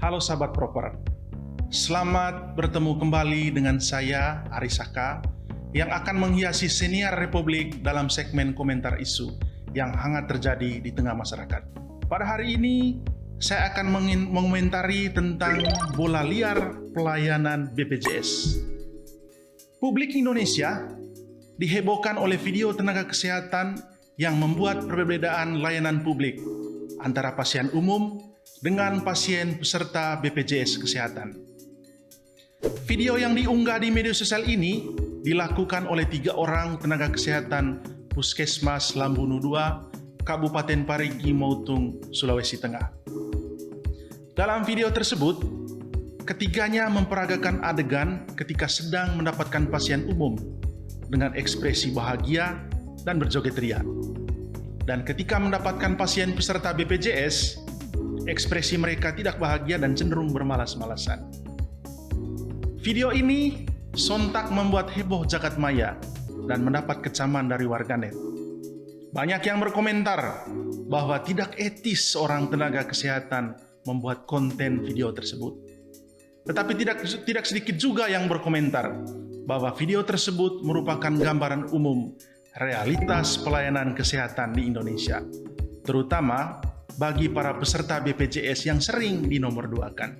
Halo sahabat proper, selamat bertemu kembali dengan saya Ari Saka yang akan menghiasi senior Republik dalam segmen komentar isu yang hangat terjadi di tengah masyarakat. Pada hari ini saya akan mengomentari tentang bola liar pelayanan BPJS. Publik Indonesia dihebohkan oleh video tenaga kesehatan yang membuat perbedaan layanan publik antara pasien umum dengan pasien peserta BPJS Kesehatan. Video yang diunggah di media sosial ini dilakukan oleh 3 orang tenaga kesehatan Puskesmas Lambunu II, Kabupaten Parigi Motong, Sulawesi Tengah. Dalam video tersebut, ketiganya memperagakan adegan ketika sedang mendapatkan pasien umum dengan ekspresi bahagia dan berjoget ria. Dan ketika mendapatkan pasien peserta BPJS, ekspresi mereka tidak bahagia dan cenderung bermalas-malasan. Video ini sontak membuat heboh jagat maya dan mendapat kecaman dari warganet. Banyak yang berkomentar bahwa tidak etis seorang tenaga kesehatan membuat konten video tersebut. Tetapi tidak sedikit juga yang berkomentar bahwa video tersebut merupakan gambaran umum realitas pelayanan kesehatan di Indonesia, terutama bagi para peserta BPJS yang sering dinomorduakan.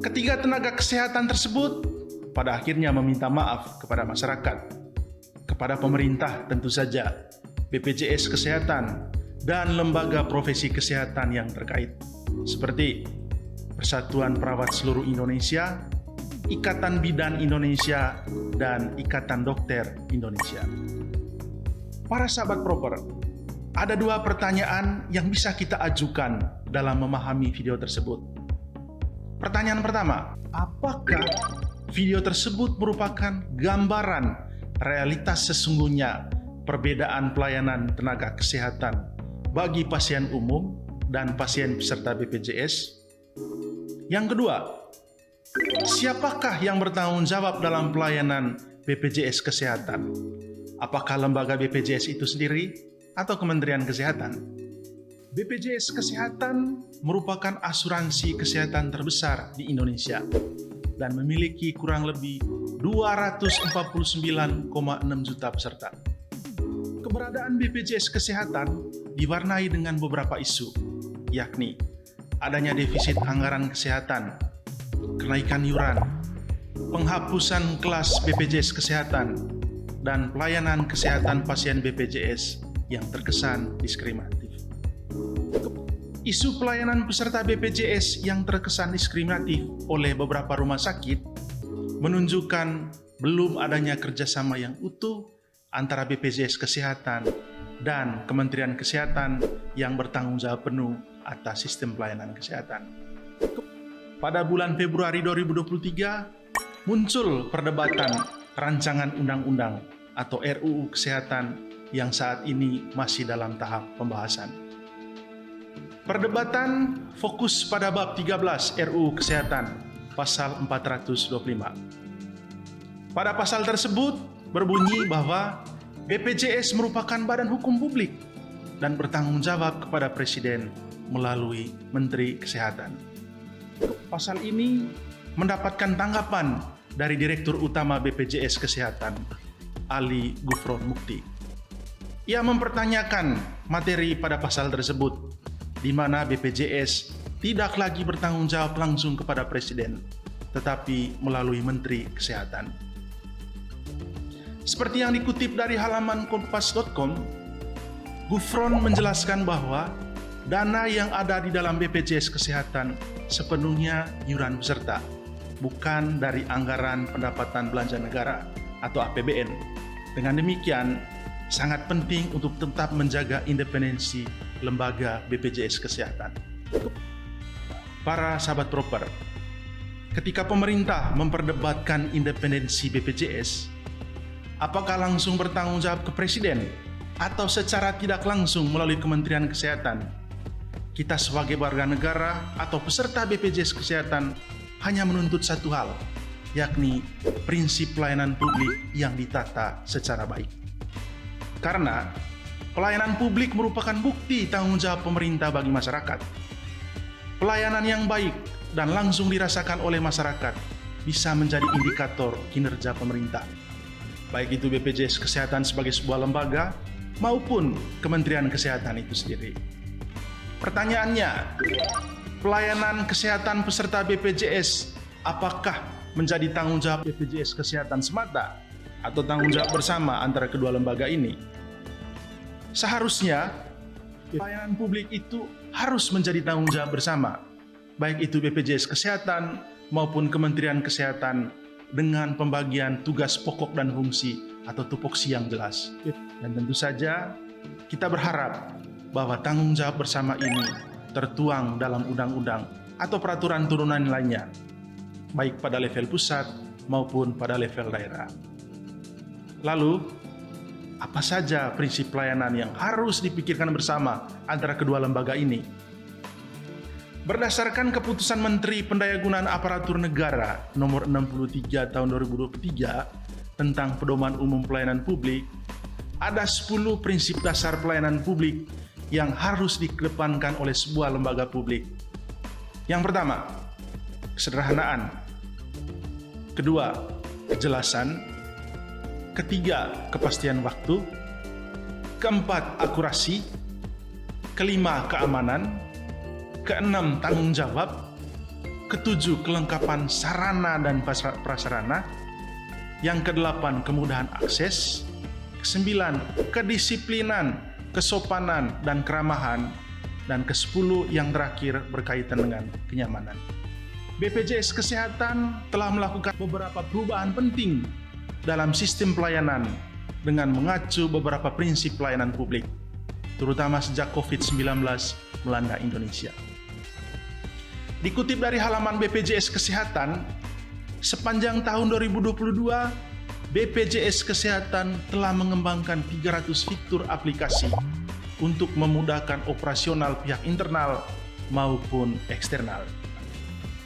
Ketiga tenaga kesehatan tersebut pada akhirnya meminta maaf kepada masyarakat, kepada pemerintah tentu saja, BPJS Kesehatan, dan lembaga profesi kesehatan yang terkait, seperti Persatuan Perawat Seluruh Indonesia, Ikatan Bidan Indonesia, dan Ikatan Dokter Indonesia. Para sahabat proper, ada 2 pertanyaan yang bisa kita ajukan dalam memahami video tersebut. Pertanyaan pertama, apakah video tersebut merupakan gambaran realitas sesungguhnya perbedaan pelayanan tenaga kesehatan bagi pasien umum dan pasien peserta BPJS? Yang kedua, siapakah yang bertanggung jawab dalam pelayanan BPJS Kesehatan? Apakah lembaga BPJS itu sendiri atau Kementerian Kesehatan? BPJS Kesehatan merupakan asuransi kesehatan terbesar di Indonesia dan memiliki kurang lebih 249,6 juta peserta. Keberadaan BPJS Kesehatan diwarnai dengan beberapa isu, yakni adanya defisit anggaran kesehatan, kenaikan iuran, penghapusan kelas BPJS Kesehatan, dan pelayanan kesehatan pasien BPJS yang terkesan diskriminatif. Isu pelayanan peserta BPJS yang terkesan diskriminatif oleh beberapa rumah sakit menunjukkan belum adanya kerjasama yang utuh antara BPJS Kesehatan dan Kementerian Kesehatan yang bertanggung jawab penuh atas sistem pelayanan kesehatan. Pada bulan Februari 2023, muncul perdebatan rancangan undang-undang atau RUU Kesehatan yang saat ini masih dalam tahap pembahasan. Perdebatan fokus pada bab 13 RUU Kesehatan, pasal 425. Pada pasal tersebut berbunyi bahwa BPJS merupakan badan hukum publik dan bertanggung jawab kepada Presiden melalui Menteri Kesehatan. Pasal ini mendapatkan tanggapan dari Direktur Utama BPJS Kesehatan, Ali Gufron Mukti. Ia mempertanyakan materi pada pasal tersebut, di mana BPJS tidak lagi bertanggung jawab langsung kepada Presiden, tetapi melalui Menteri Kesehatan. Seperti yang dikutip dari halaman kompas.com, Gufron menjelaskan bahwa dana yang ada di dalam BPJS Kesehatan sepenuhnya iuran peserta, bukan dari anggaran pendapatan belanja negara atau APBN. Dengan demikian, sangat penting untuk tetap menjaga independensi lembaga BPJS Kesehatan. Para sahabat proper, ketika pemerintah memperdebatkan independensi BPJS, apakah langsung bertanggung jawab ke Presiden atau secara tidak langsung melalui Kementerian Kesehatan? Kita sebagai warga negara atau peserta BPJS Kesehatan hanya menuntut satu hal, yakni prinsip pelayanan publik yang ditata secara baik. Karena pelayanan publik merupakan bukti tanggung jawab pemerintah bagi masyarakat. Pelayanan yang baik dan langsung dirasakan oleh masyarakat bisa menjadi indikator kinerja pemerintah, baik itu BPJS Kesehatan sebagai sebuah lembaga maupun Kementerian Kesehatan itu sendiri. Pertanyaannya, pelayanan kesehatan peserta BPJS apakah menjadi tanggung jawab BPJS Kesehatan semata atau tanggung jawab bersama antara kedua lembaga ini? Seharusnya pelayanan publik itu harus menjadi tanggung jawab bersama, baik itu BPJS Kesehatan maupun Kementerian Kesehatan dengan pembagian tugas pokok dan fungsi atau tupoksi yang jelas. Dan tentu saja kita berharap bahwa tanggung jawab bersama ini tertuang dalam undang-undang atau peraturan turunan lainnya, baik pada level pusat maupun pada level daerah. Lalu, apa saja prinsip pelayanan yang harus dipikirkan bersama antara kedua lembaga ini? Berdasarkan keputusan Menteri Pendayagunaan Aparatur Negara nomor 63 tahun 2023 tentang Pedoman Umum Pelayanan Publik, ada 10 prinsip dasar pelayanan publik yang harus dikedepankan oleh sebuah lembaga publik. Yang pertama, kesederhanaan. Kedua, kejelasan. Ketiga, kepastian waktu. Keempat, akurasi. Kelima, keamanan. Keenam, tanggung jawab. Ketujuh, kelengkapan sarana dan prasarana. Yang kedelapan, kemudahan akses. Kesembilan, kedisiplinan, kesopanan, dan keramahan. Dan ke-10 yang terakhir berkaitan dengan kenyamanan. BPJS Kesehatan telah melakukan beberapa perubahan penting dalam sistem pelayanan dengan mengacu beberapa prinsip pelayanan publik, terutama sejak COVID-19 melanda Indonesia. Dikutip dari halaman BPJS Kesehatan, sepanjang tahun 2022, BPJS Kesehatan telah mengembangkan 300 fitur aplikasi untuk memudahkan operasional pihak internal maupun eksternal.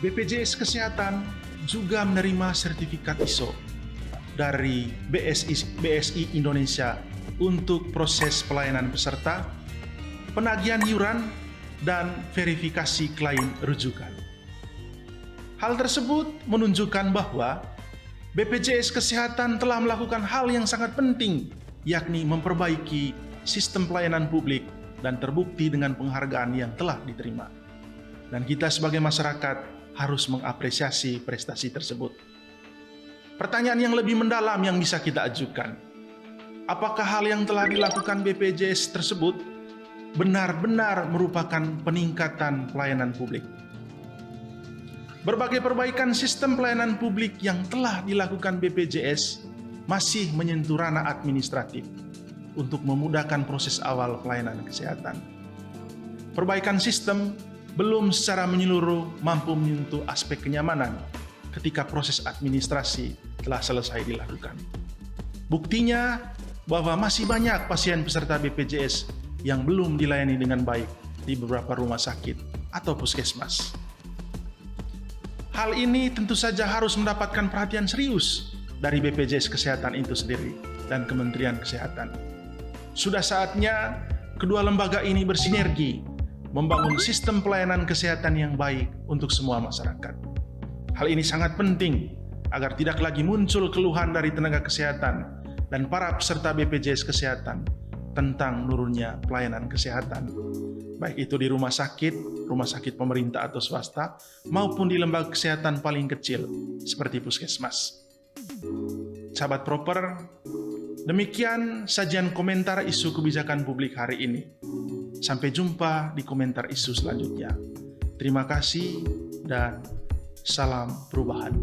BPJS Kesehatan juga menerima sertifikat ISO dari BSI Indonesia untuk proses pelayanan peserta, penagihan iuran, dan verifikasi klaim rujukan. Hal tersebut menunjukkan bahwa BPJS Kesehatan telah melakukan hal yang sangat penting, yakni memperbaiki sistem pelayanan publik dan terbukti dengan penghargaan yang telah diterima. Dan kita sebagai masyarakat harus mengapresiasi prestasi tersebut. Pertanyaan yang lebih mendalam yang bisa kita ajukan, apakah hal yang telah dilakukan BPJS tersebut benar-benar merupakan peningkatan pelayanan publik? Berbagai perbaikan sistem pelayanan publik yang telah dilakukan BPJS masih menyentuh ranah administratif untuk memudahkan proses awal pelayanan kesehatan. Perbaikan sistem belum secara menyeluruh mampu menyentuh aspek kenyamanan ketika proses administrasi telah selesai dilakukan. Buktinya bahwa masih banyak pasien peserta BPJS yang belum dilayani dengan baik di beberapa rumah sakit atau puskesmas. Hal ini tentu saja harus mendapatkan perhatian serius dari BPJS Kesehatan itu sendiri dan Kementerian Kesehatan. Sudah saatnya kedua lembaga ini bersinergi membangun sistem pelayanan kesehatan yang baik untuk semua masyarakat. Hal ini sangat penting agar tidak lagi muncul keluhan dari tenaga kesehatan dan para peserta BPJS Kesehatan tentang menurunnya pelayanan kesehatan, baik itu di rumah sakit pemerintah atau swasta, maupun di lembaga kesehatan paling kecil seperti puskesmas. Sahabat Proper, demikian sajian komentar isu kebijakan publik hari ini. Sampai jumpa di komentar isu selanjutnya. Terima kasih dan salam perubahan.